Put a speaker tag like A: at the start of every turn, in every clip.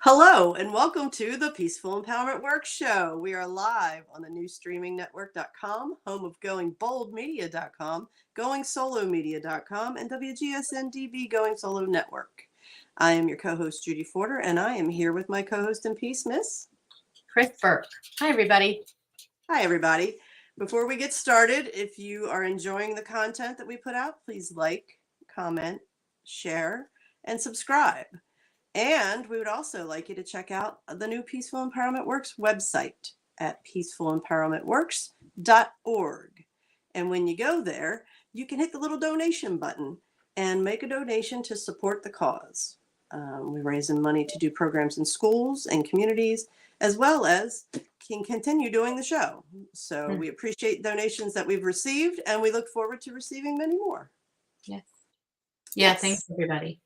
A: Hello, and welcome to the Peaceful Empowerment Work Show. We are live on the new streamingnetwork.com, home of goingboldmedia.com, goingsolomedia.com, and WGSN-DB Going Solo Network. I am your co-host, Judy Forder, and I am here with my co-host in peace, Miss
B: Kris Burke. Hi, everybody.
A: Hi, everybody. Before we get started, if you are enjoying the content that we put out, please like, comment, share, and subscribe. And we would also like you to check out the new Peaceful Empowerment Works website at peacefulempowermentworks.org. And when you go there, you can hit the little donation button and make a donation to support the cause. We're raising money to do programs in schools and communities, as well as can continue doing the show. So we appreciate donations that we've received, and we look forward to receiving many more.
B: Yes. Yeah, thanks, everybody.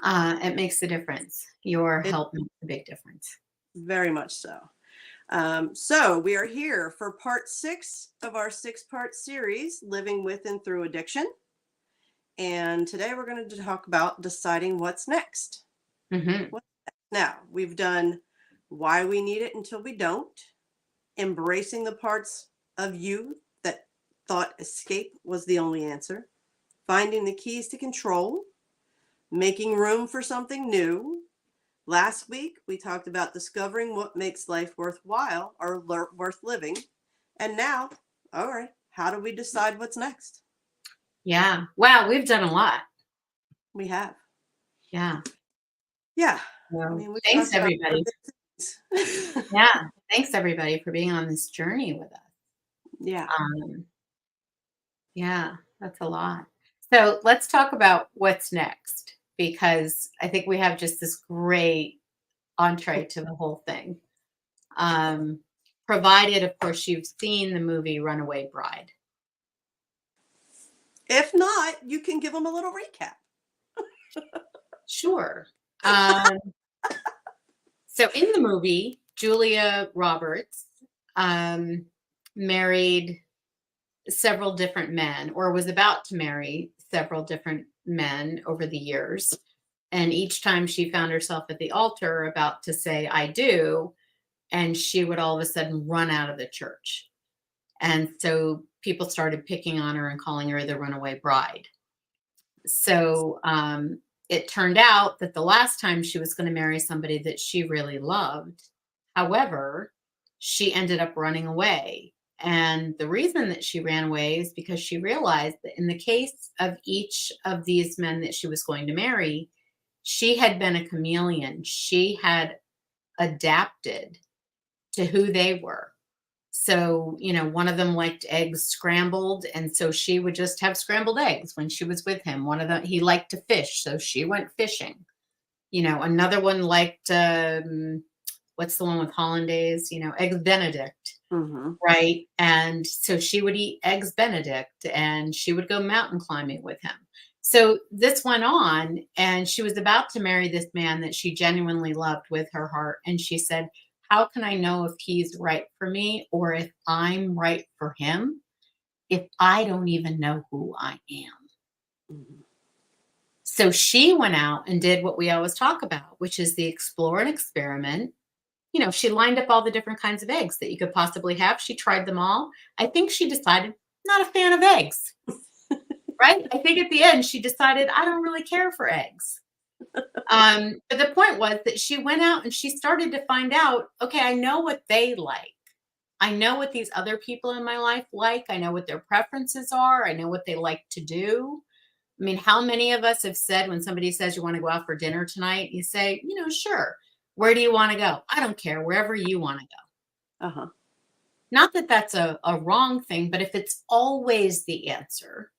B: It makes a difference. Your help makes a big difference.
A: Very much so. So we are here for part 6 of our 6-part series, Living with and Through Addiction. And today we're going to talk about deciding what's next.
B: Mm-hmm.
A: What's next? Now, we've done why we need it until we don't, embracing the parts of you that thought escape was the only answer, finding the keys to control, making room for something new. Last week, we talked about discovering what makes life worthwhile or worth living. And now, all right, how do we decide what's next?
B: Yeah. Wow, we've done a lot.
A: We have.
B: Yeah.
A: Yeah.
B: Well, thanks, everybody. Yeah. Thanks, everybody, for being on this journey with us.
A: Yeah.
B: Yeah, that's a lot. So let's talk about what's next, because I think we have just this great entree to the whole thing. Provided, of course, you've seen the movie Runaway Bride.
A: If not, you can give them a little recap.
B: Sure. So in the movie, Julia Roberts married several different men, or was about to marry several different men over the years. And each time she found herself at the altar about to say, I do, and she would all of a sudden run out of the church. And so people started picking on her and calling her the runaway bride. So it turned out that the last time she was going to marry somebody that she really loved, however, she ended up running away. And the reason that she ran away is because she realized that in the case of each of these men that she was going to marry, she had been a chameleon. She had adapted to who they were. So, one of them liked eggs scrambled, and so she would just have scrambled eggs when she was with him. One of them, he liked to fish, so she went fishing. Another one liked, what's the one with hollandaise? Eggs Benedict, right? And so she would eat eggs Benedict, and she would go mountain climbing with him. So this went on, and she was about to marry this man that she genuinely loved with her heart. And she said, how can I know if he's right for me or if I'm right for him if I don't even know who I am?
A: Mm-hmm.
B: So she went out and did what we always talk about, which is the explore and experiment. She lined up all the different kinds of eggs that you could possibly have. She tried them all. I think she decided, not a fan of eggs, right? I think at the end she decided, I don't really care for eggs. But the point was that she went out and she started to find out, okay, I know what they like. I know what these other people in my life like. I know what their preferences are. I know what they like to do. I mean, how many of us have said when somebody says you want to go out for dinner tonight, you say, sure. Where do you want to go? I don't care. Wherever you want to go.
A: Uh-huh.
B: Not that that's a wrong thing, but if it's always the answer,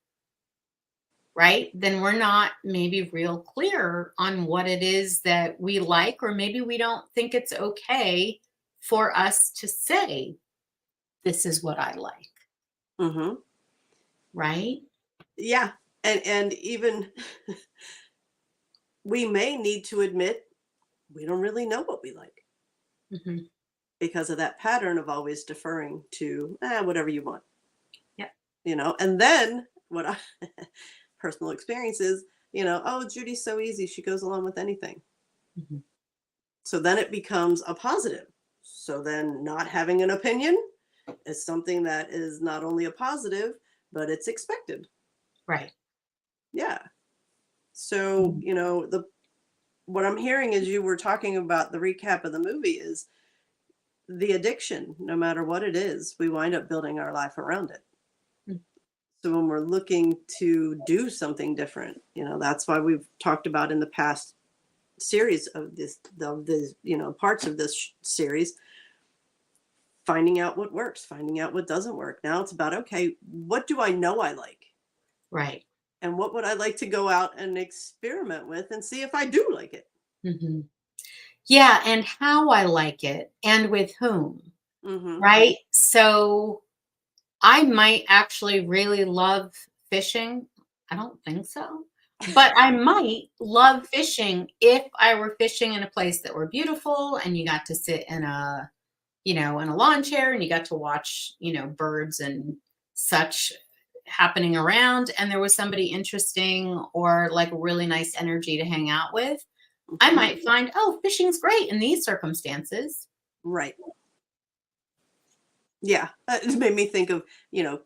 B: right, then we're not maybe real clear on what it is that we like, or maybe we don't think it's okay for us to say, this is what I like.
A: Mm-hmm.
B: Right?
A: Yeah. And even we may need to admit we don't really know what we like.
B: Mm-hmm.
A: Because of that pattern of always deferring to whatever you want.
B: Yeah.
A: And then what I personal experience is, oh, Judy's so easy. She goes along with anything.
B: Mm-hmm.
A: So then it becomes a positive. So then not having an opinion is something that is not only a positive, but it's expected.
B: Right.
A: Yeah. So,
B: Mhm.
A: the what I'm hearing as you were talking about the recap of the movie is the addiction, no matter what it is, we wind up building our life around it.
B: Mm.
A: So when we're looking to do something different, that's why we've talked about in the past series of the parts of this series, finding out what works, finding out what doesn't work. Now it's about, okay, what do I know I like?
B: Right.
A: And what would I like to go out and experiment with and see if I do like it?
B: Hmm. Yeah, and how I like it and with whom,
A: Mm-hmm.
B: right? So I might actually really love fishing. I don't think so. But I might love fishing if I were fishing in a place that were beautiful and you got to sit in a lawn chair and you got to watch, birds and such happening around and there was somebody interesting or like really nice energy to hang out with. I
A: Mm-hmm.
B: might find, oh, fishing's great in these circumstances.
A: Right. Yeah. It made me think of,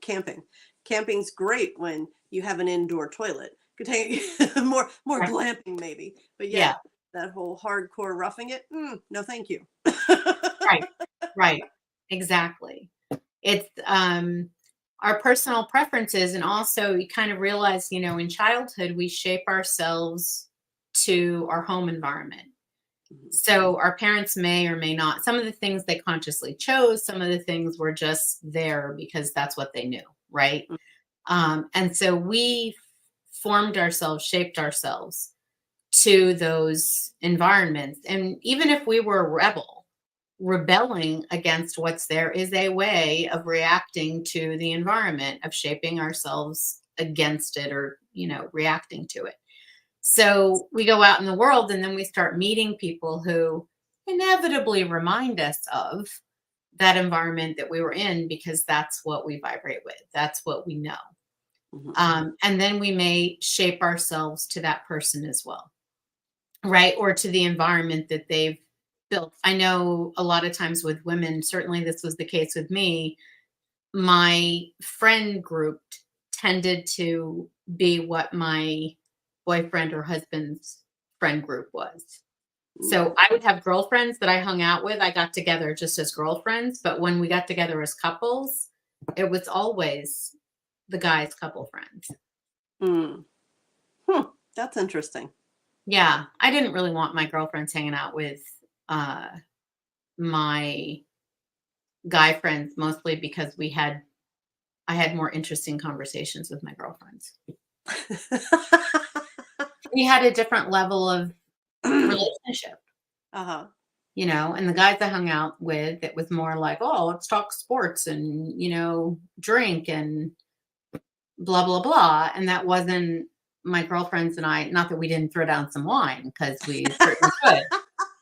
A: camping. Camping's great when you have an indoor toilet. Could take more
B: Right.
A: glamping maybe. But
B: Yeah,
A: yeah, that whole hardcore roughing it, no thank you.
B: right. Right. Exactly. It's our personal preferences and also you kind of realize, in childhood we shape ourselves to our home environment.
A: Mhm.
B: So our parents may or may not, some of the things they consciously chose, some of the things were just there because that's what they knew, right? And so we formed ourselves, shaped ourselves to those environments. And even if we were a rebel, rebelling against what's there is a way of reacting to the environment, of shaping ourselves against it or, reacting to it. So we go out in the world and then we start meeting people who inevitably remind us of that environment that we were in because that's what we vibrate with. That's what we know.
A: Mhm.
B: And then we may shape ourselves to that person as well, right? Or to the environment that they've built. I know a lot of times with women, certainly this was the case with me, my friend group tended to be what my boyfriend or husband's friend group was.
A: Mm.
B: So I would have girlfriends that I hung out with. I got together just as girlfriends, but when we got together as couples, it was always the guy's couple friends.
A: Mm. That's interesting.
B: Yeah, I didn't really want my girlfriends hanging out with uh my guy friends mostly because I had more interesting conversations with my girlfriends. We had a different level of relationship,
A: Uh-huh.
B: and the guys I hung out with, it was more like, "Oh, let's talk sports and, drink and blah, blah, blah." And that wasn't my girlfriends and I, not that we didn't throw down some wine because we certainly could,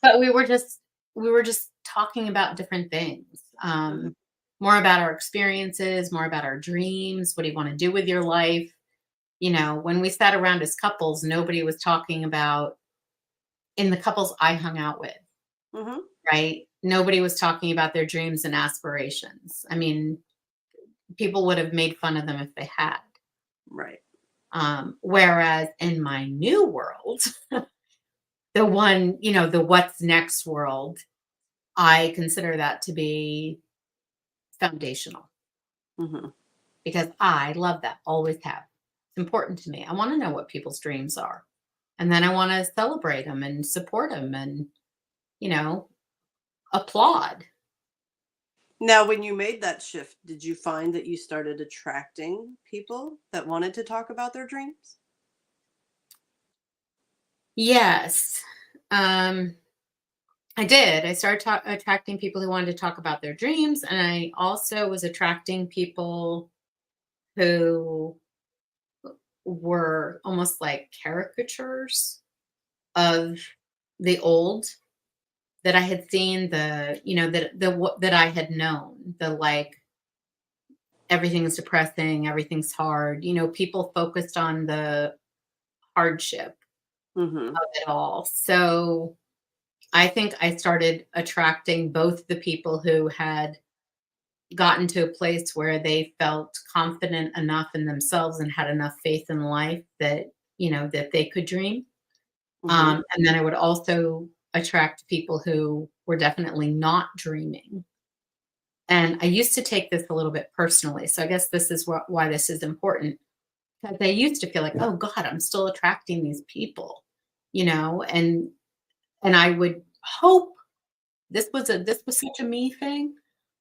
B: but we were just talking about different things.
A: Mhm.
B: More about our experiences, more about our dreams. What do you want to do with your life? When we sat around as couples, nobody was talking about in the couples I hung out with,
A: Mhm.
B: right? Nobody was talking about their dreams and aspirations. I mean, people would have made fun of them if they had.
A: Right.
B: Whereas in my new world, the what's next world, I consider that to be foundational
A: Mhm.
B: because I love that, always have. It's important to me. I want to know what people's dreams are. And then I want to celebrate them and support them and, you know, applaud.
A: Now, when you made that shift, did you find that you started attracting people that wanted to talk about their dreams?
B: Yes. Um, I did. I started attracting people who wanted to talk about their dreams. And I also was attracting people who were almost like caricatures of the old that I had seen, that I had known, the like everything's depressing, everything's hard. People focused on the hardship
A: Mhm.
B: of it all. So I think I started attracting both the people who had gotten to a place where they felt confident enough in themselves and had enough faith in life that, that they could dream.
A: Hmm.
B: And then I would also attract people who were definitely not dreaming. And I used to take this a little bit personally. So I guess this is why this is important. Because I used to feel like, oh God, I'm still attracting these people, and I would hope this was such a me thing.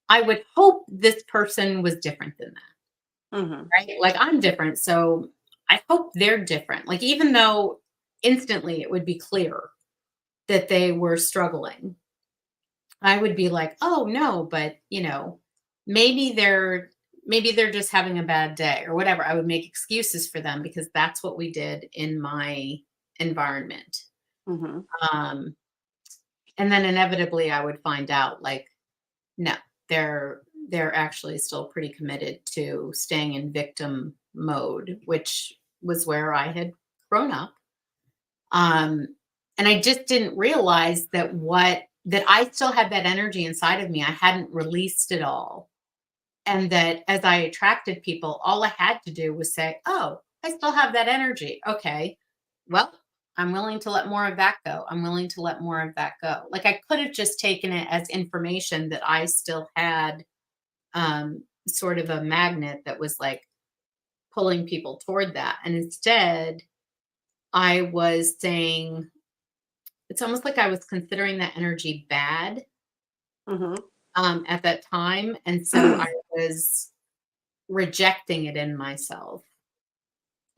B: I would hope this person was different than that,
A: Hmm.
B: right? Like I'm different, so I hope they're different. Like even though instantly it would be clear that they were struggling, I would be like, "Oh no, but maybe they're just having a bad day or whatever." I would make excuses for them because that's what we did in my environment.
A: Hmm.
B: Um, and then inevitably I would find out like, no, they're actually still pretty committed to staying in victim mode, which was where I had grown up. Um, and I just didn't realize that I still had that energy inside of me. I hadn't released it all. And that as I attracted people, all I had to do was say, "Oh, I still have that energy. Okay. Well, I'm willing to let more of that go. I'm willing to let more of that go." Like I could have just taken it as information that I still had sort of a magnet that was like pulling people toward that. And instead, I was saying, it's almost like I was considering that energy bad
A: Hmm.
B: at that time. And so I was rejecting it in myself.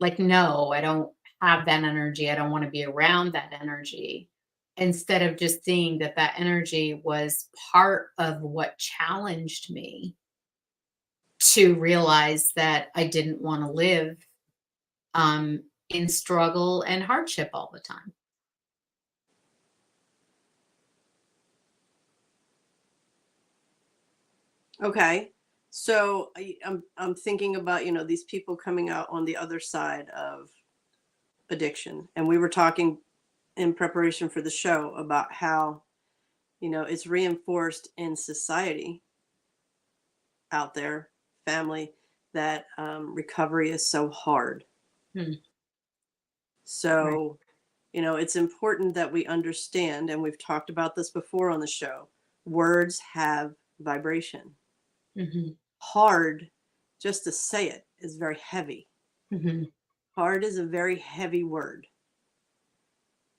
B: Like, no, I don't have that energy. I don't want to be around that energy. Instead of just seeing that that energy was part of what challenged me to realize that I didn't want to live in struggle and hardship all the time.
A: Okay. So I'm thinking about, these people coming out on the other side of addiction. And we were talking in preparation for the show about how, it's reinforced in society out there, family, that recovery is so hard.
B: Hmm, right.
A: So, it's important that we understand, and we've talked about this before on the show, words have vibration.
B: Hmm.
A: Hard, just to say it, is very heavy.
B: Hmm.
A: Hard is a very heavy word.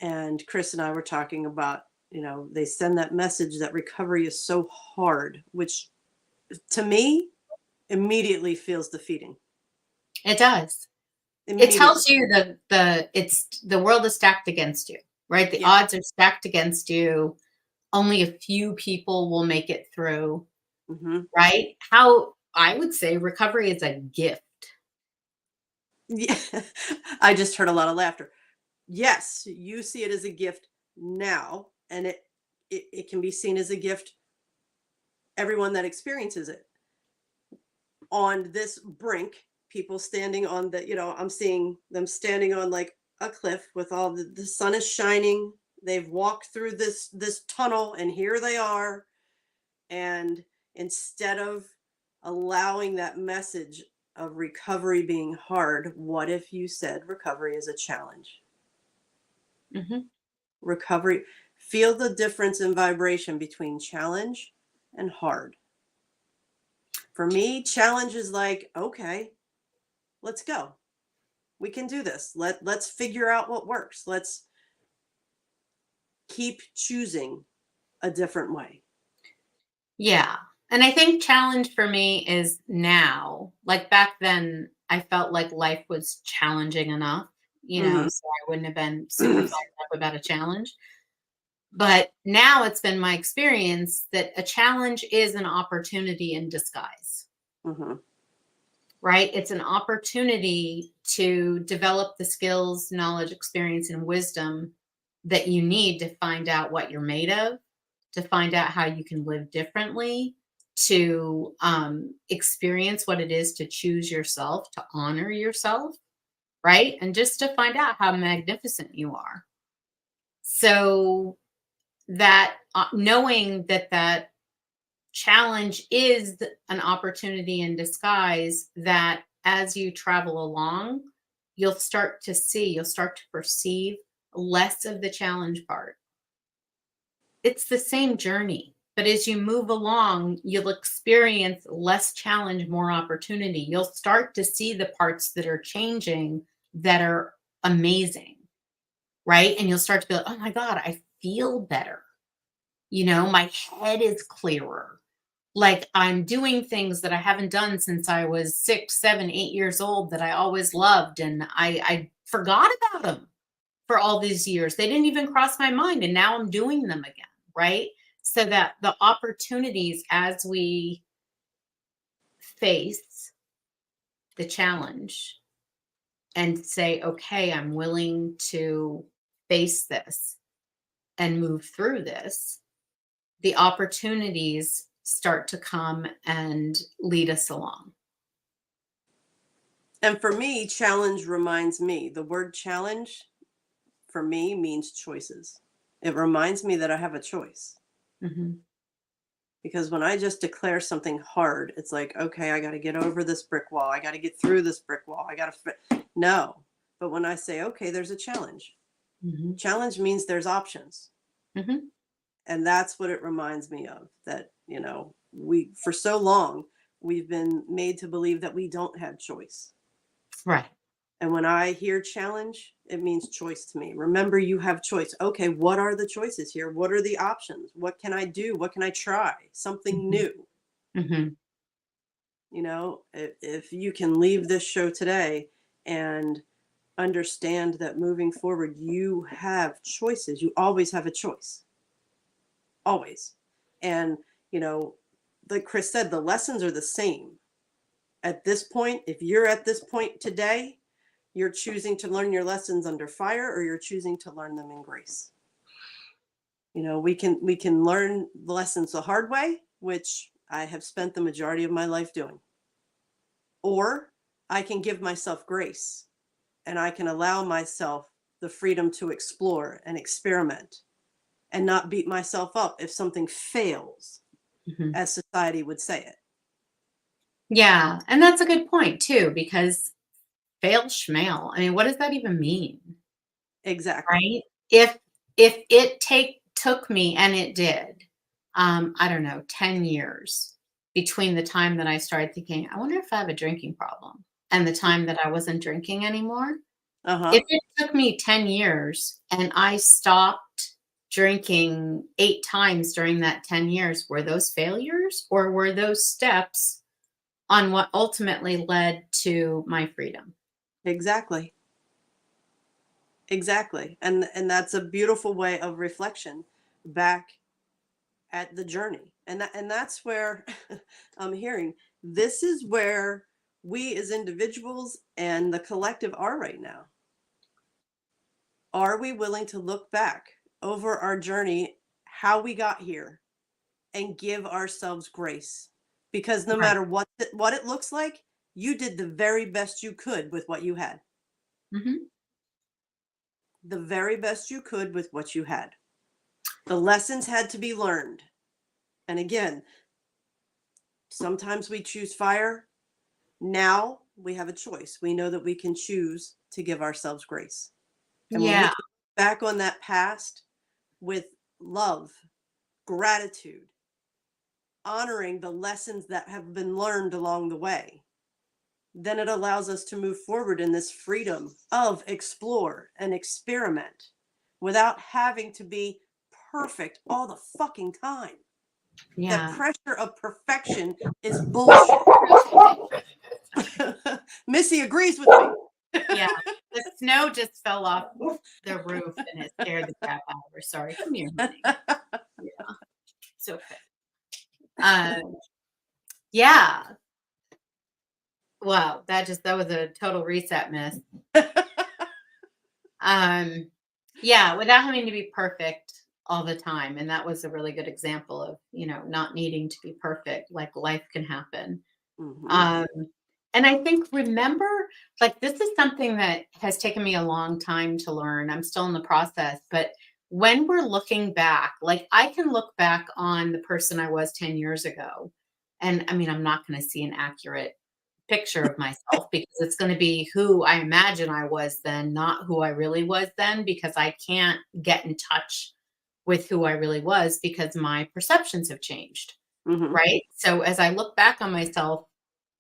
A: And Kris and I were talking about, they send that message that recovery is so hard, which to me immediately feels defeating.
B: It does. It
A: Immediately.
B: tells you the world is stacked against you, right? The
A: Yeah.
B: odds are stacked against you. Only a few people will make it through,
A: Hmm.
B: right? How I would say recovery is a gift.
A: Yeah. I just heard a lot of laughter. Yes, you see it as a gift now, and it can be seen as a gift, everyone that experiences it. On this brink, people standing on I'm seeing them standing on like a cliff with all the sun is shining. They've walked through this tunnel and here they are. And instead of allowing that message of recovery being hard, what if you said recovery is a challenge?
B: Hmm.
A: Recovery, feel the difference in vibration between challenge and hard. For me, challenge is like, okay, let's go. We can do this. Let's figure out what works. Let's keep choosing a different way.
B: Yeah. And I think challenge for me is now. Like back then, I felt like life was challenging enough,
A: Hmm.
B: so I wouldn't have been super fired up about a challenge. But now it's been my experience that a challenge is an opportunity in disguise,
A: Hmm.
B: right? It's an opportunity to develop the skills, knowledge, experience, and wisdom that you need to find out what you're made of, to find out how you can live differently, to experience what it is to choose yourself, to honor yourself, right? And just to find out how magnificent you are. So that knowing that that challenge is an opportunity in disguise, that as you travel along, you'll start to perceive less of the challenge part. It's the same journey, but as you move along, you'll experience less challenge, more opportunity. You'll start to see the parts that are changing that are amazing, right? And you'll start to be like, oh my God, I feel better. My head is clearer. Like I'm doing things that I haven't done since I was 6, 7, 8 years old that I always loved. And I forgot about them for all these years. They didn't even cross my mind. And now I'm doing them again. Right. So that the opportunities as we face the challenge and say, okay, I'm willing to face this and move through this, the opportunities start to come and lead us along.
A: And for me, challenge reminds me, the word challenge for me means choices. It reminds me that I have a choice.
B: Mm-hmm.
A: Because when I just declare something hard, it's like, okay, I got to get over this brick wall. I got to get through this brick wall. No. But when I say, okay, there's a challenge,
B: Mm-hmm.
A: challenge means there's options.
B: Mm-hmm.
A: And that's what it reminds me of, that, for so long, we've been made to believe that we don't have choice.
B: Right.
A: And when I hear challenge, it means choice to me. Remember, you have choice. Okay, what are the choices here? What are the options? What can I do? What can I try? Something
B: Mm-hmm.
A: new.
B: Mm-hmm.
A: If you can leave this show today and understand that moving forward, you have choices. You always have a choice. Always. And, like Kris said, the lessons are the same. At this point, if you're at this point today, you're choosing to learn your lessons under fire, or you're choosing to learn them in grace. We can learn lessons the hard way, which I have spent the majority of my life doing. Or I can give myself grace, and I can allow myself the freedom to explore and experiment and not beat myself up if something fails,
B: Mm-hmm.
A: as society would say it.
B: Yeah. And that's a good point too, because fail schmail. I mean, what does that even mean?
A: Exactly.
B: Right? If it took me, and it did, I don't know, 10 years between the time that I started thinking, I wonder if I have a drinking problem, and the time that I wasn't drinking anymore.
A: Uh-huh.
B: If it took me 10 years and I stopped drinking 8 times during that 10 years, were those failures, or were those steps on what ultimately led to my freedom?
A: Exactly. Exactly. And that's a beautiful way of reflection back at the journey. And that's where I'm hearing, this is where we as individuals and the collective are right now. Are we willing to look back over our journey, how we got here, and give ourselves grace? Because no
B: Right.
A: matter what it looks like, you did the very best you could with what you had.
B: Mhm.
A: The very best you could with what you had. The lessons had to be learned. And again, sometimes we choose fire. Now we have a choice. We know that we can choose to give ourselves grace. And when we
B: Yeah.
A: can look back on that past with love, gratitude, honoring the lessons that have been learned along the way, then it allows us to move forward in this freedom of explore and experiment without having to be perfect all the fucking time. That
B: Yeah.
A: pressure of perfection is bullshit. Missy agrees with me.
B: Yeah. The snow just fell off the roof and it scared the crap out of her. Sorry. Come here, honey. Yeah. It's okay. Yeah. Wow. That was a total reset miss. Yeah, without having to be perfect all the time. And that was a really good example of, not needing to be perfect, like life can happen.
A: Mhm.
B: And I think, remember, like, this is something that has taken me a long time to learn. I'm still in the process, but when we're looking back, like I can look back on the person I was 10 years ago. And I mean, I'm not going to see an accurate picture of myself because it's going to be who I imagine I was then, not who I really was then, because I can't get in touch with who I really was because my perceptions have changed.
A: Mm-hmm.
B: Right. So as I look back on myself,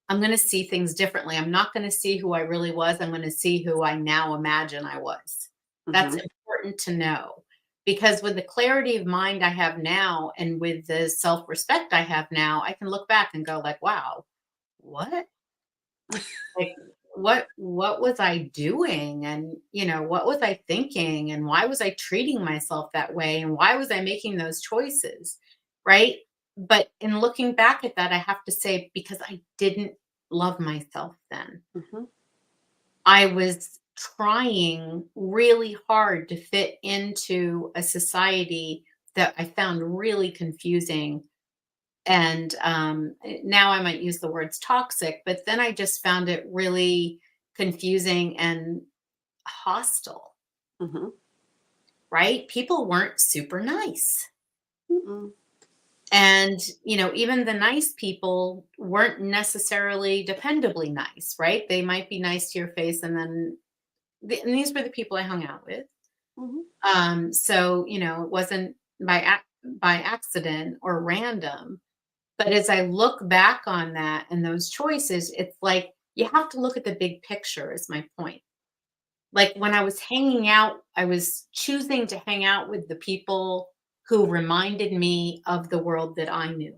B: I'm going to see things differently. I'm not going to see who I really was. I'm going to see who I now imagine I was. That's
A: Mm-hmm.
B: important to know because with the clarity of mind I have now and with the self-respect I have now, I can look back and go like, wow, what? Like what was I doing? And what was I thinking? And why was I treating myself that way? And why was I making those choices? Right? But in looking back at that, I have to say because I didn't love myself then.
A: Mm-hmm.
B: I was trying really hard to fit into a society that I found really confusing. And now I might use the words toxic, but then I just found it really confusing and hostile,
A: Mm-hmm.
B: right? People weren't super nice.
A: Mm-mm.
B: And, even the nice people weren't necessarily dependably nice, right? They might be nice to your face and then and these were the people I hung out with.
A: Mm-hmm.
B: So, it wasn't by accident or random. But as I look back on that and those choices, it's like you have to look at the big picture, is my point. Like when I was hanging out, I was choosing to hang out with the people who reminded me of the world that I knew,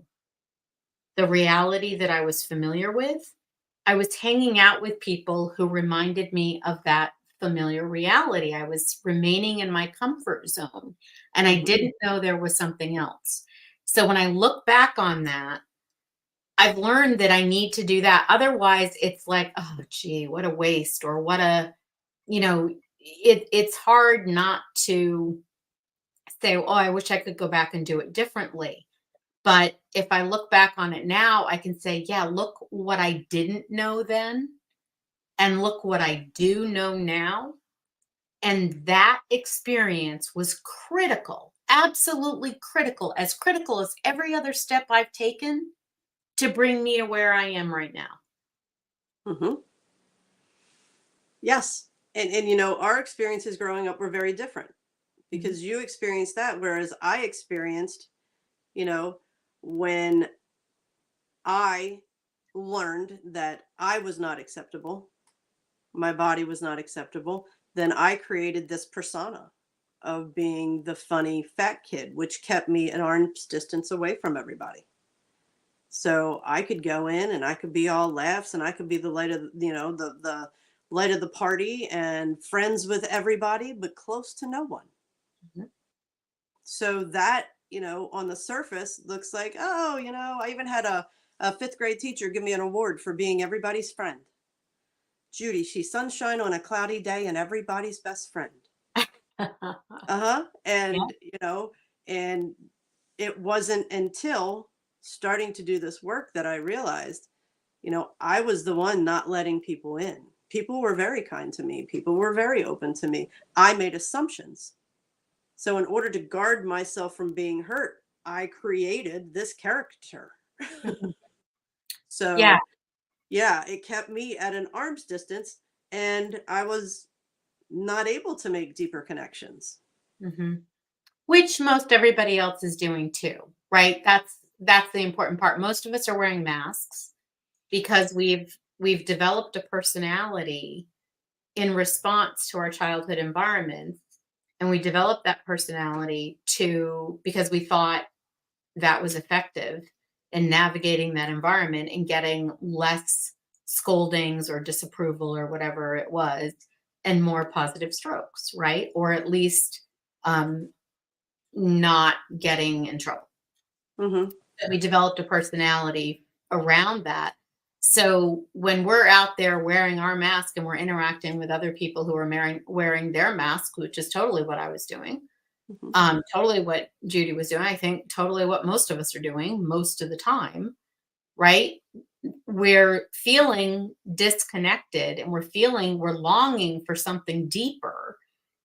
B: the reality that I was familiar with. I was hanging out with people who reminded me of that familiar reality. I was remaining in my comfort zone and I
A: Mm-hmm.
B: didn't know there was something else. So when I look back on that, I've learned that I need to do that. Otherwise, it's like, oh, gee, what a waste, or what a, it's hard not to say, oh, I wish I could go back and do it differently. But if I look back on it now, I can say, yeah, look what I didn't know then, and look what I do know now. And that experience was critical, absolutely critical as every other step I've taken to bring me to where I am right now.
A: Mm-hmm. Yes. And our experiences growing up were very different
B: Mhm.
A: because you experienced that, whereas I experienced, you know, when I learned that I was not acceptable, my body was not acceptable, then I created this persona of being the funny fat kid, which kept me an arm's distance away from everybody. So I could go in and I could be all laughs and I could be the light of the light of the party and friends with everybody, but close to no one.
B: Mhm.
A: So that, on the surface looks like, oh, I even had a fifth grade teacher give me an award for being everybody's friend. Judy, she's sunshine on a cloudy day and everybody's best friend. Uh-huh.
B: Yeah.
A: And it wasn't until starting to do this work that I realized, I was the one not letting people in. People were very kind to me. People were very open to me. I made assumptions. So in order to guard myself from being hurt, I created this character.
B: Mhm. Yeah.
A: So yeah, it kept me at an arm's distance and I was not able to make deeper connections.
B: Mhm. Which most everybody else is doing too, right? That's the important part. Most of us are wearing masks because we've developed a personality in response to our childhood environments, and we developed that personality to because we thought that was effective in navigating that environment and getting less scoldings or disapproval or whatever it was, and more positive strokes, right? Or at least um, not getting in trouble.
A: Hmm.
B: That we developed a personality around that. So when we're out there wearing our mask and we're interacting with other people who are wearing their masks, which is totally what I was doing,
A: Hmm.
B: totally what Judy was doing, I think totally what most of us are doing most of the time, right? We're feeling disconnected and we're longing for something deeper.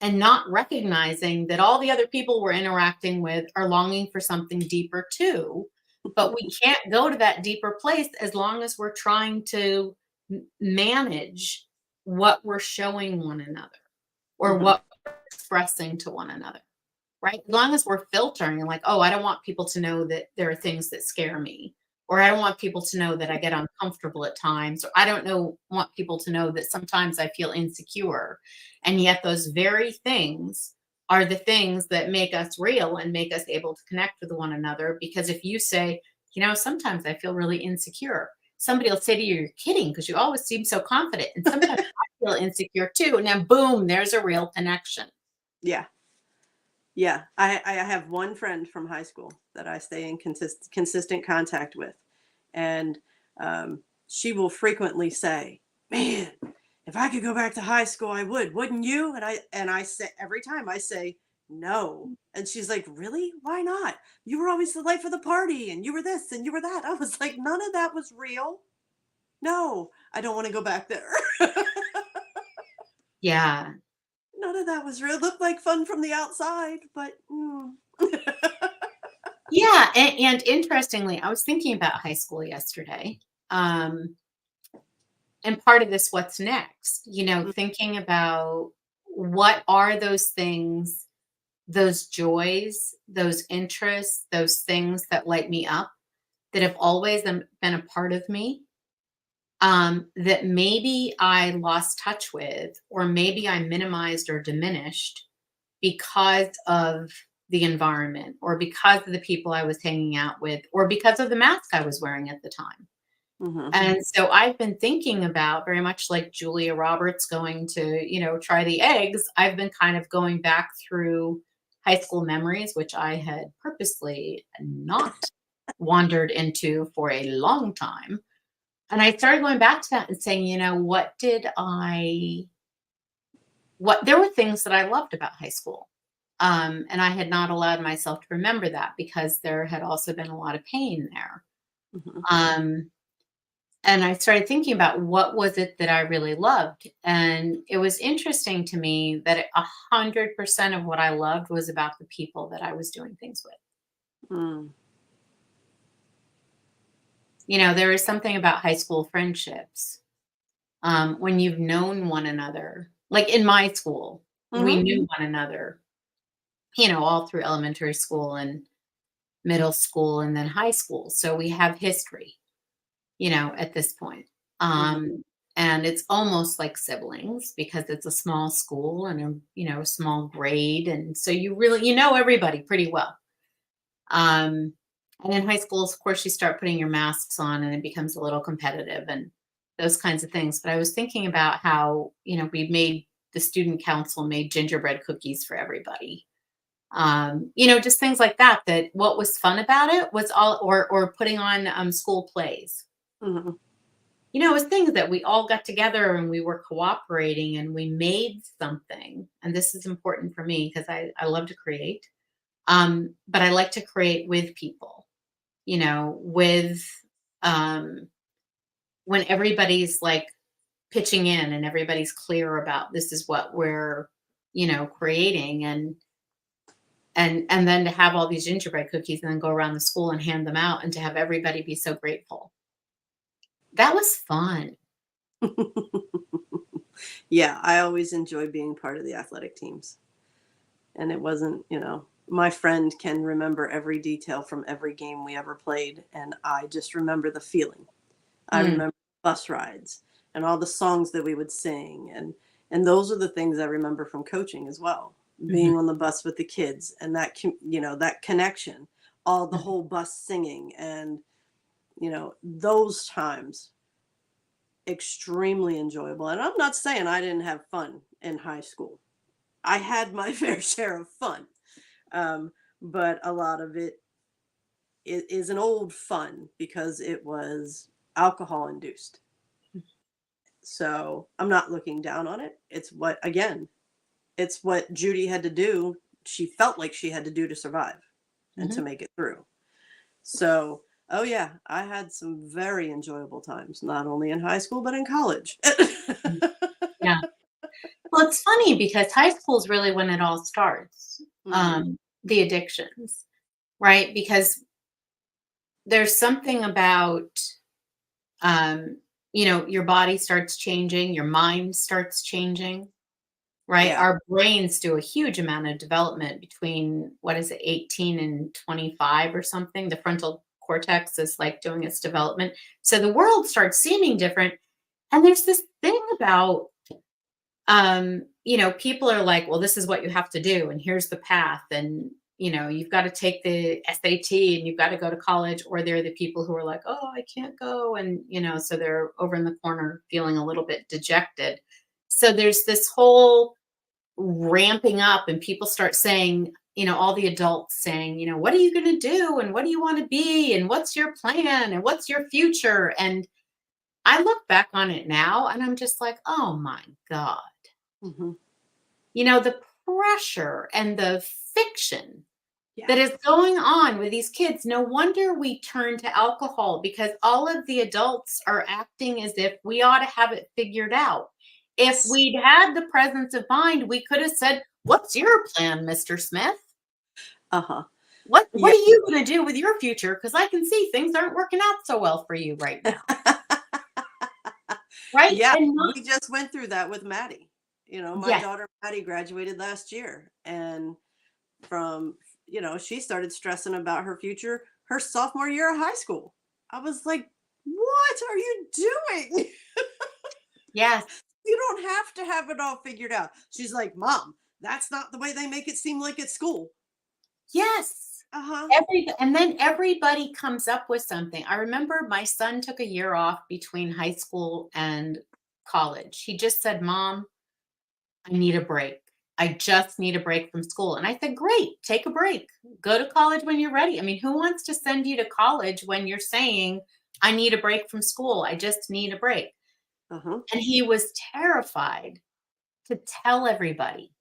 B: and not recognizing that all the other people we're interacting with are longing for something deeper too. But we can't go to that deeper place as long as we're trying to manage what we're showing one another or
A: Mhm.
B: what we're expressing to one another, right? As long as we're filtering and like, oh, I don't want people to know that there are things that scare me, or I don't want people to know that I get uncomfortable at times, or I don't know want people to know that sometimes I feel insecure. And yet those very things are the things that make us real and make us able to connect with one another. Because if you say, sometimes I feel really insecure, somebody will say to you, you're kidding because you always seem so confident. And sometimes I feel insecure too. And then boom, there's a real connection.
A: Yeah. Yeah. I have one friend from high school that I stay in consistent contact with. And she will frequently say, "Man, if I could go back to high school, I would, wouldn't you?" And I say every time I say no. And she's like, "Really? Why not? You were always the life of the party and you were this and you were that." I was like, "None of that was real. No, I don't want to go back there."
B: Yeah.
A: None of that was real. It looked like fun from the outside, but
B: Yeah, and interestingly, I was thinking about high school yesterday. Um, and part of this, what's next? Thinking about what are those things, those joys, those interests, those things that light me up that have always been a part of me, that maybe I lost touch with, or maybe I minimized or diminished because of the environment or because of the people I was hanging out with or because of the mask I was wearing at the time.
A: Mhm.
B: And so I've been thinking about, very much like Julia Roberts going to, try the eggs. I've been kind of going back through high school memories, which I had purposely not wandered into for a long time. And I started going back to that and saying, what there were things that I loved about high school. And I had not allowed myself to remember that because there had also been a lot of pain there.
A: Mhm.
B: Um, and I started thinking about what was it that I really loved. And it was interesting to me that 100% of what I loved was about the people that I was doing things with.
A: Mm.
B: There is something about high school friendships, when you've known one another. Like in my school, we
A: Mhm.
B: knew one another, all through elementary school and middle school and then high school. So we have history, at this point.
A: Mhm.
B: And it's almost like siblings because it's a small school and small grade. And so you really, everybody pretty well. Um, and in high school, of course, you start putting your masks on and it becomes a little competitive and those kinds of things. But I was thinking about how, the student council made gingerbread cookies for everybody. Just things like that, that what was fun about it was all, or putting on school plays.
A: Mhm.
B: It was things that we all got together and we were cooperating and we made something. And this is important for me because I love to create. But I like to create with people, with um, when everybody's like pitching in and everybody's clear about this is what we're, creating. And then to have all these gingerbread cookies and then go around the school and hand them out and to have everybody be so grateful. That was fun.
A: Yeah, I always enjoy being part of the athletic teams. And it wasn't, my friend can remember every detail from every game we ever played. And I just remember the feeling. I
B: Mm,
A: remember bus rides and all the songs that we would sing. And those are the things I remember from coaching as well.
B: mhm,
A: Being on the bus with the kids and that connection, all the
B: mhm.
A: whole bus singing and, those times extremely enjoyable. And I'm not saying I didn't have fun in high school. I had my fair share of fun. Um, but a lot of it is an old fun because it was alcohol induced. So I'm not looking down on it. It's what Judy had to do. She felt like she had to do to survive and to
B: Mhm.
A: make it through. So, oh yeah, I had some very enjoyable times, not only in high school, but in college.
B: Mm. Yeah. Well, it's funny because high school is really when it all starts,
A: Mhm.
B: the addictions, right? Because there's something about, um, your body starts changing, your mind starts changing, right?
A: Yeah.
B: Our brains do a huge amount of development between, what is it, 18 and 25 or something. The frontal cortex is like doing its development. So the world starts seeming different. And there's this thing about, people are like, well, this is what you have to do, and here's the path. And, you've got to take the SAT and you've got to go to college, or they're the people who are like, oh, I can't go. And, so they're over in the corner feeling a little bit dejected. So there's this whole ramping up, and people start saying, all the adults saying, what are you going to do? And what do you want to be? And what's your plan? And what's your future? And I look back on it now and I'm just like, oh my God,
A: Mhm.
B: the pressure and the fiction
A: Yeah.
B: that is going on with these kids. No wonder we turn to alcohol, because all of the adults are acting as if we ought to have it figured out. If
A: Yes.
B: we'd had the presence of mind, we could have said, what's your plan, Mr. Smith?
A: Uh-huh.
B: What
A: Yeah.
B: are you going to do with your future? Because I can see things aren't working out so well for you right now. Right?
A: Yeah,
B: And not,
A: we just went through that with Maddie. My
B: yes,
A: daughter Maddie graduated last year, and from she started stressing about her future her sophomore year of high school. I was like, "What are you doing?
B: yes,
A: You don't have to have it all figured out." She's like, "Mom, that's not the way they make it seem like at school."
B: yes.
A: Uh-huh.
B: And then everybody comes up with something. I remember my son took a year off between high school and college. He just said, Mom, I need a break. I just need a break from school. And I said, great, take a break. Go to college when you're ready. I mean, who wants to send you to college when you're saying, I need a break from school? I just need a break.
A: Uh-huh.
B: And he was terrified to tell everybody.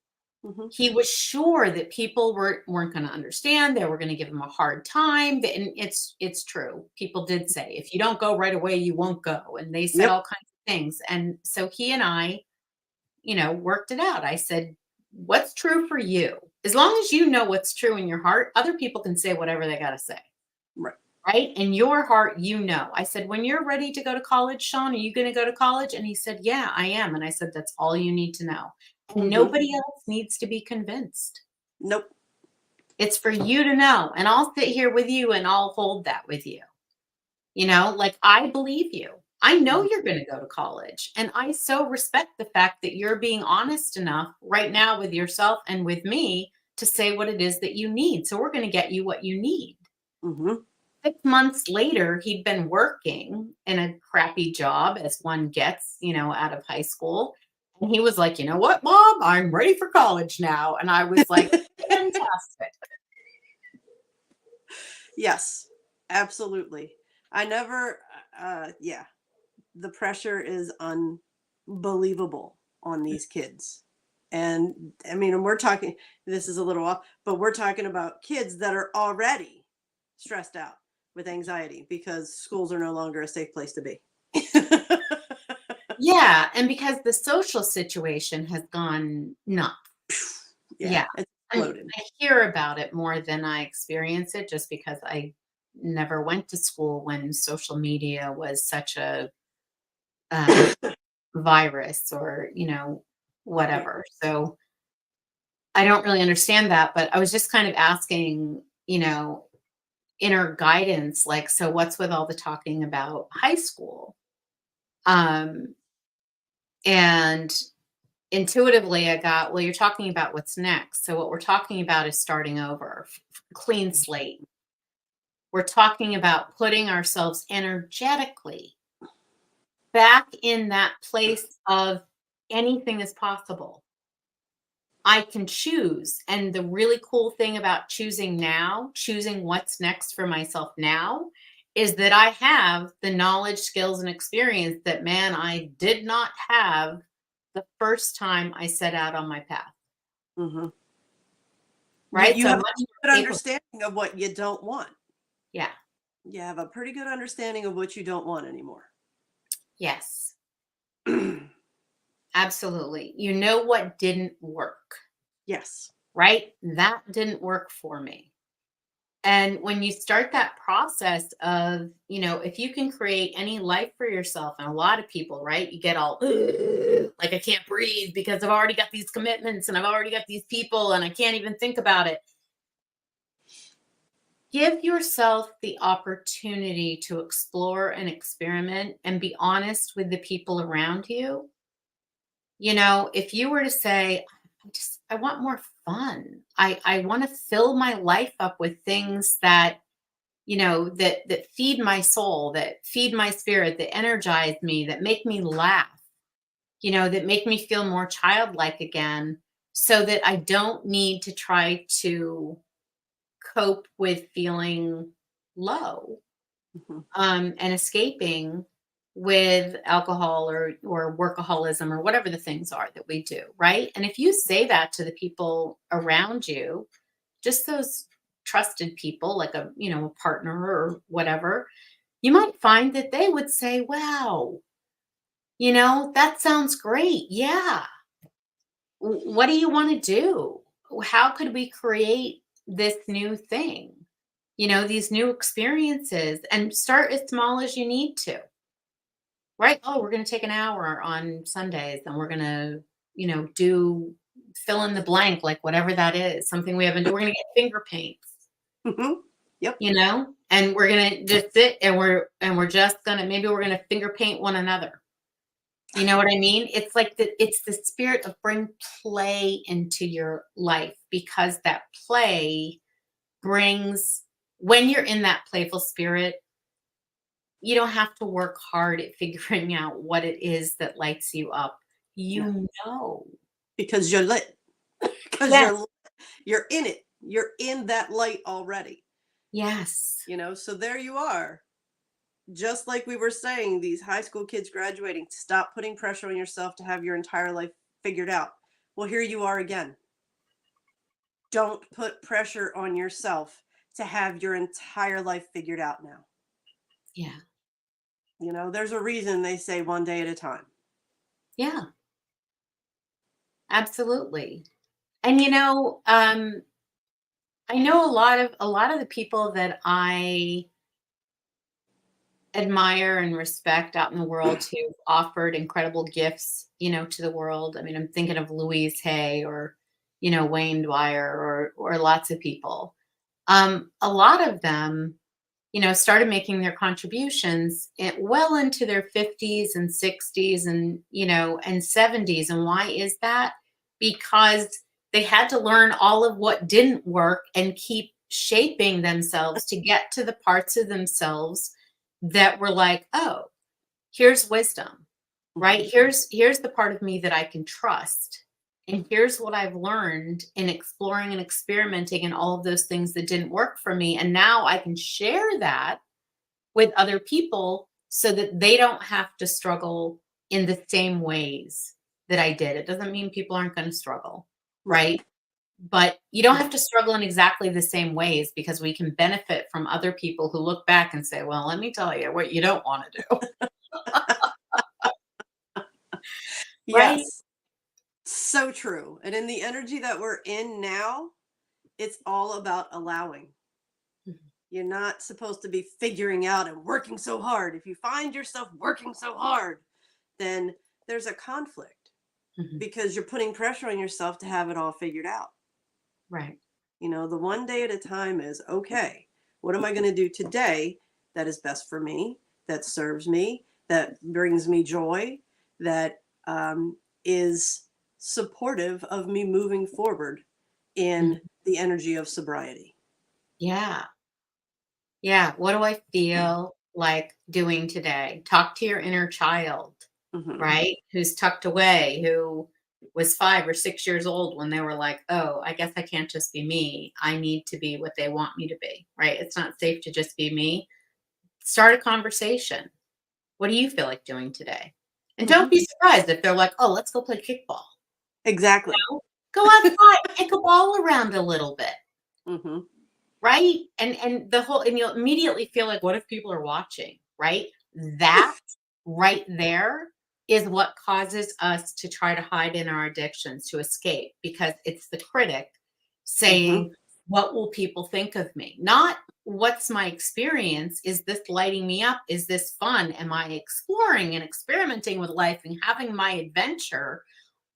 A: Mhm.
B: He was sure that people weren't going to understand. They were going to give him a hard time. And it's true. People did say, if you don't go right away, you won't go. And they said
A: Yep.
B: all kinds of things. And so he and I, worked it out. I said, what's true for you? As long as you know what's true in your heart, other people can say whatever they got to say.
A: Right.
B: Right? In your heart, I said, when you're ready to go to college, Sean, are you going to go to college? And he said, yeah, I am. And I said, that's all you need to know. And
A: Mhm.
B: nobody else needs to be convinced.
A: Nope.
B: It's for you to know. And I'll sit here with you and I'll hold that with you. Like I believe you. I know
A: Mhm.
B: you're going to go to college. And I so respect the fact that you're being honest enough right now with yourself and with me to say what it is that you need. So we're going to get you what you need.
A: Mhm.
B: 6 months later, he'd been working in a crappy job as one gets, out of high school. And he was like, you know what, Mom, I'm ready for college now. And I was like, fantastic.
A: Yes. Absolutely. I never yeah. The pressure is unbelievable on these kids. And I mean, and we're talking, this is a little off, but we're talking about kids that are already stressed out with anxiety because schools are no longer a safe place to be.
B: Yeah. And because the social situation has gone nuts.
A: Yeah,
B: Yeah.
A: it's
B: And
A: exploded.
B: I hear about it more than I experience it, just because I never went to school when social media was such a um, virus, or,
A: Yeah.
B: whatever. So I don't really understand that, but I was just kind of asking, inner guidance, like, so what's with all the talking about high school? Um, and intuitively I got, well, you're talking about what's next. So what we're talking about is starting over, clean slate. We're talking about putting ourselves energetically back in that place of anything is possible. I can choose. And the really cool thing about choosing now, choosing what's next for myself now, is that I have the knowledge, skills, and experience that, man, I did not have the first time I set out on my path.
A: Mhm.
B: Right?
A: You
B: So I'm
A: have
B: much
A: a good
B: more capable.
A: understanding of what you don't want.
B: Yeah.
A: You have a pretty good understanding of what you don't want anymore.
B: Yes. Absolutely. You know what didn't work,
A: Yes.
B: right? That didn't work for me. And when you start that process of, if you can create any life for yourself, and a lot of people, right, you get all like, I can't breathe because I've already got these commitments and I've already got these people and I can't even think about it. Give yourself the opportunity to explore and experiment and be honest with the people around you. If you were to say, I want more fun. I want to fill my life up with things that, that feed my soul, that feed my spirit, that energize me, that make me laugh, that make me feel more childlike again, so that I don't need to try to cope with feeling low,
A: Mhm.
B: and escaping with alcohol or workaholism or whatever the things are that we do, right? And if you say that to the people around you, just those trusted people, like a partner or whatever, you might find that they would say, wow, that sounds great. Yeah. What do you want to do? How could we create this new thing? These new experiences, and start as small as you need to. Right? Oh, we're going to take an hour on Sundays and we're going to, do fill in the blank, like whatever that is, something we haven't done. We're going to get finger paints,
A: Mhm. Yep.
B: and we're going to just sit and we're just going to, maybe we're going to finger paint one another. You know what I mean? It's like it's the spirit of bring play into your life, because that play brings, when you're in that playful spirit, you don't have to work hard at figuring out what it is that lights you up.
A: No.
B: You know.
A: Because you're lit. Because
B: Yes.
A: you're in it. You're in that light already.
B: Yes.
A: So there you are. Just like we were saying, these high school kids graduating, stop putting pressure on yourself to have your entire life figured out. Well, here you are again. Don't put pressure on yourself to have your entire life figured out now.
B: Yeah.
A: There's a reason they say one day at a time.
B: Yeah. Absolutely. And I know a lot of the people that I admire and respect out in the world who've offered incredible gifts, to the world. I mean, I'm thinking of Louise Hay or, Wayne Dwyer or lots of people. A lot of them, started making their contributions well into their 50s and 60s and, and 70s. And why is that? Because they had to learn all of what didn't work and keep shaping themselves to get to the parts of themselves that were like, oh, here's wisdom, right?
A: Mhm.
B: Here's the part of me that I can trust. And here's what I've learned in exploring and experimenting and all of those things that didn't work for me. And now I can share that with other people so that they don't have to struggle in the same ways that I did. It doesn't mean people aren't going to struggle,
A: Right.
B: right? But you don't have to struggle in exactly the same ways, because we can benefit from other people who look back and say, well, let me tell you what you don't want to do. Right?
A: Yes. So true. And in the energy that we're in now, it's all about allowing.
B: Mhm.
A: You're not supposed to be figuring out and working so hard. If you find yourself working so hard, then there's a conflict
B: Mhm.
A: because you're putting pressure on yourself to have it all figured out.
B: Right.
A: The one day at a time is okay. What am I going to do today that is best for me, that serves me, that brings me joy, that is supportive of me moving forward in
B: Mhm.
A: the energy of sobriety?
B: Yeah. Yeah. What do I feel like doing today? Talk to your inner child,
A: Hmm.
B: right? Who's tucked away, who was 5 or 6 years old when they were like, oh, I guess I can't just be me. I need to be what they want me to be, right? It's not safe to just be me. Start a conversation. What do you feel like doing today? And don't
A: Hmm.
B: be surprised if they're like, oh, let's go play kickball.
A: Exactly.
B: Go outside, kick a ball around a little bit.
A: Hmm.
B: Right? And you'll immediately feel like, what if people are watching? Right? That right there is what causes us to try to hide in our addictions to escape, because it's the critic saying,
A: Mhm.
B: what will people think of me? Not what's my experience? Is this lighting me up? Is this fun? Am I exploring and experimenting with life and having my adventure?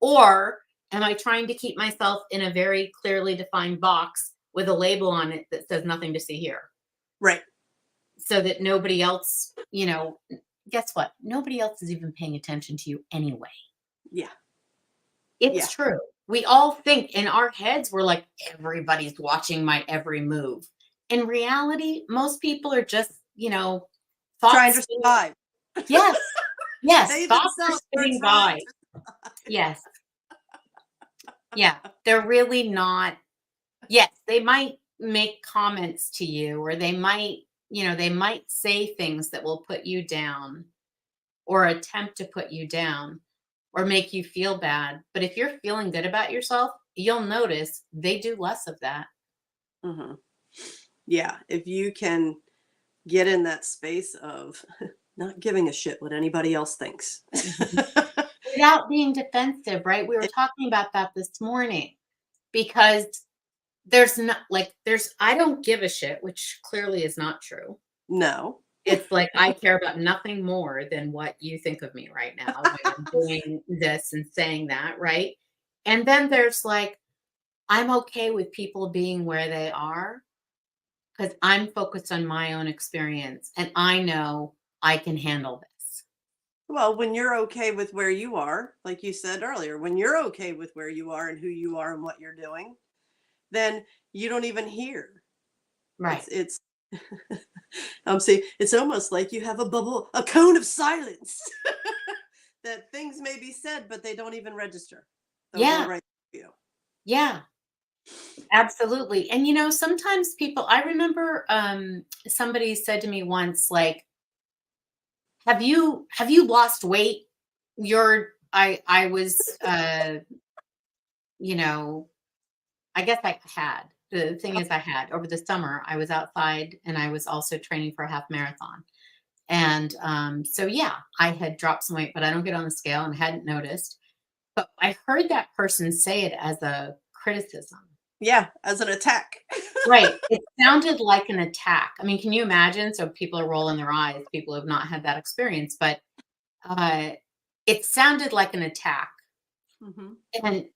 B: Or am I trying to keep myself in a very clearly defined box with a label on it that says nothing to see here?
A: Right.
B: So that nobody else, guess what? Nobody else is even paying attention to you anyway.
A: Yeah.
B: It's
A: Yeah.
B: true. We all think in our heads, we're like, everybody's watching my every move. In reality, most people are just,
A: Trying
B: thoughts.
A: to survive.
B: Yes. Yes.
A: They
B: Thoughts are
A: themselves are
B: spinning
A: trying
B: by.
A: to.
B: Yes. Yeah. They're really not. Yes. They might make comments to you, or they might say things that will put you down or attempt to put you down or make you feel bad. But if you're feeling good about yourself, you'll notice they do less of that.
A: Mhm. Yeah. If you can get in that space of not giving a shit what anybody else thinks.
B: Mhm. Without being defensive, right? We were talking about that this morning, because there's not like, I don't give a shit, which clearly is not true.
A: No.
B: It's like, I care about nothing more than what you think of me right now when I'm doing this and saying that, right? And then there's like, I'm okay with people being where they are because I'm focused on my own experience and I know I can handle this.
A: Well, when you're okay with where you are, like you said earlier, when you're okay with where you are and who you are and what you're doing, then you don't even hear.
B: Right.
A: It's see, it's almost like you have a bubble, a cone of silence that things may be said, but they don't even register. They'll go
B: Yeah.
A: right through you.
B: Yeah. Absolutely. And sometimes people, I remember somebody said to me once, like, have you lost weight? I was you know, I guess I had. The thing is, I had over the summer, I was outside and I was also training for a half marathon. And so yeah, I had dropped some weight, but I don't get on the scale and hadn't noticed. But I heard that person say it as a criticism.
A: Yeah, as an attack.
B: Right. It sounded like an attack. I mean, can you imagine? So people are rolling their eyes, people who have not had that experience, but uh, it sounded like an attack.
A: Hmm.
B: And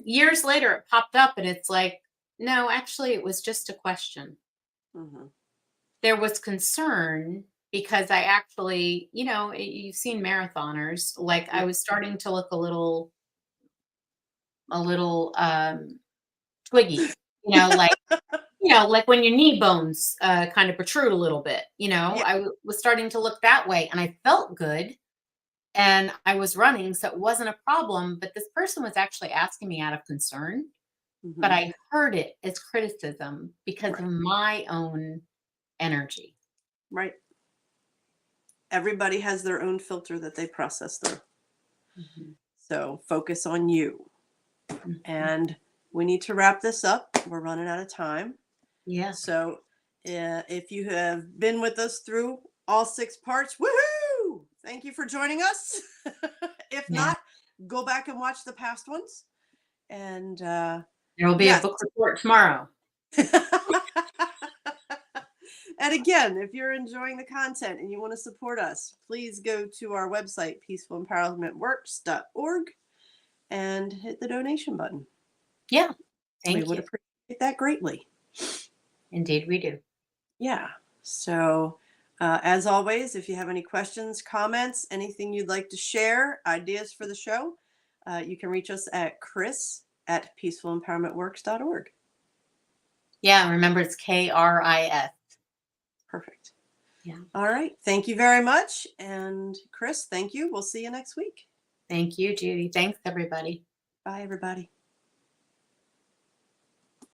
B: years later, it popped up and it's like, no, actually, it was just a question.
A: Hmm.
B: There was concern because I actually, you've seen marathoners, like I
A: Yeah.
B: was starting to look a little twiggy, like, like when your knee bones kind of protrude a little bit,
A: Yeah.
B: was starting to look that way and I felt good and I was running. So it wasn't a problem. But this person was actually asking me out of concern, but
A: Hmm.
B: I heard it as criticism because of
A: Right.
B: my own energy.
A: Right. Everybody has their own filter that they process through.
B: Mhm.
A: So focus on you.
B: Mhm.
A: And we need to wrap this up. We're running out of time.
B: Yeah.
A: So if you have been with us through all 6 parts, woohoo! Thank you for joining us. If
B: Yeah.
A: not, go back and watch the past ones. And
B: There will be a
A: yes.
B: book report tomorrow.
A: And again, if you're enjoying the content and you want to support us, please go to our website, peacefulempowermentworks.org, and hit the donation button.
B: Yeah.
A: We
B: Thank
A: would
B: you.
A: appreciate that greatly.
B: Indeed, we do.
A: Yeah. So, as always, if you have any questions, comments, anything you'd like to share, ideas for the show, you can reach us at Kris@peacefulempowermentworks.org.
B: Yeah. Remember, it's KRIS.
A: Perfect.
B: Yeah.
A: All right. Thank you very much. And Kris, thank you. We'll see you next week.
B: Thank you, Judy. Thanks, everybody.
A: Bye, everybody.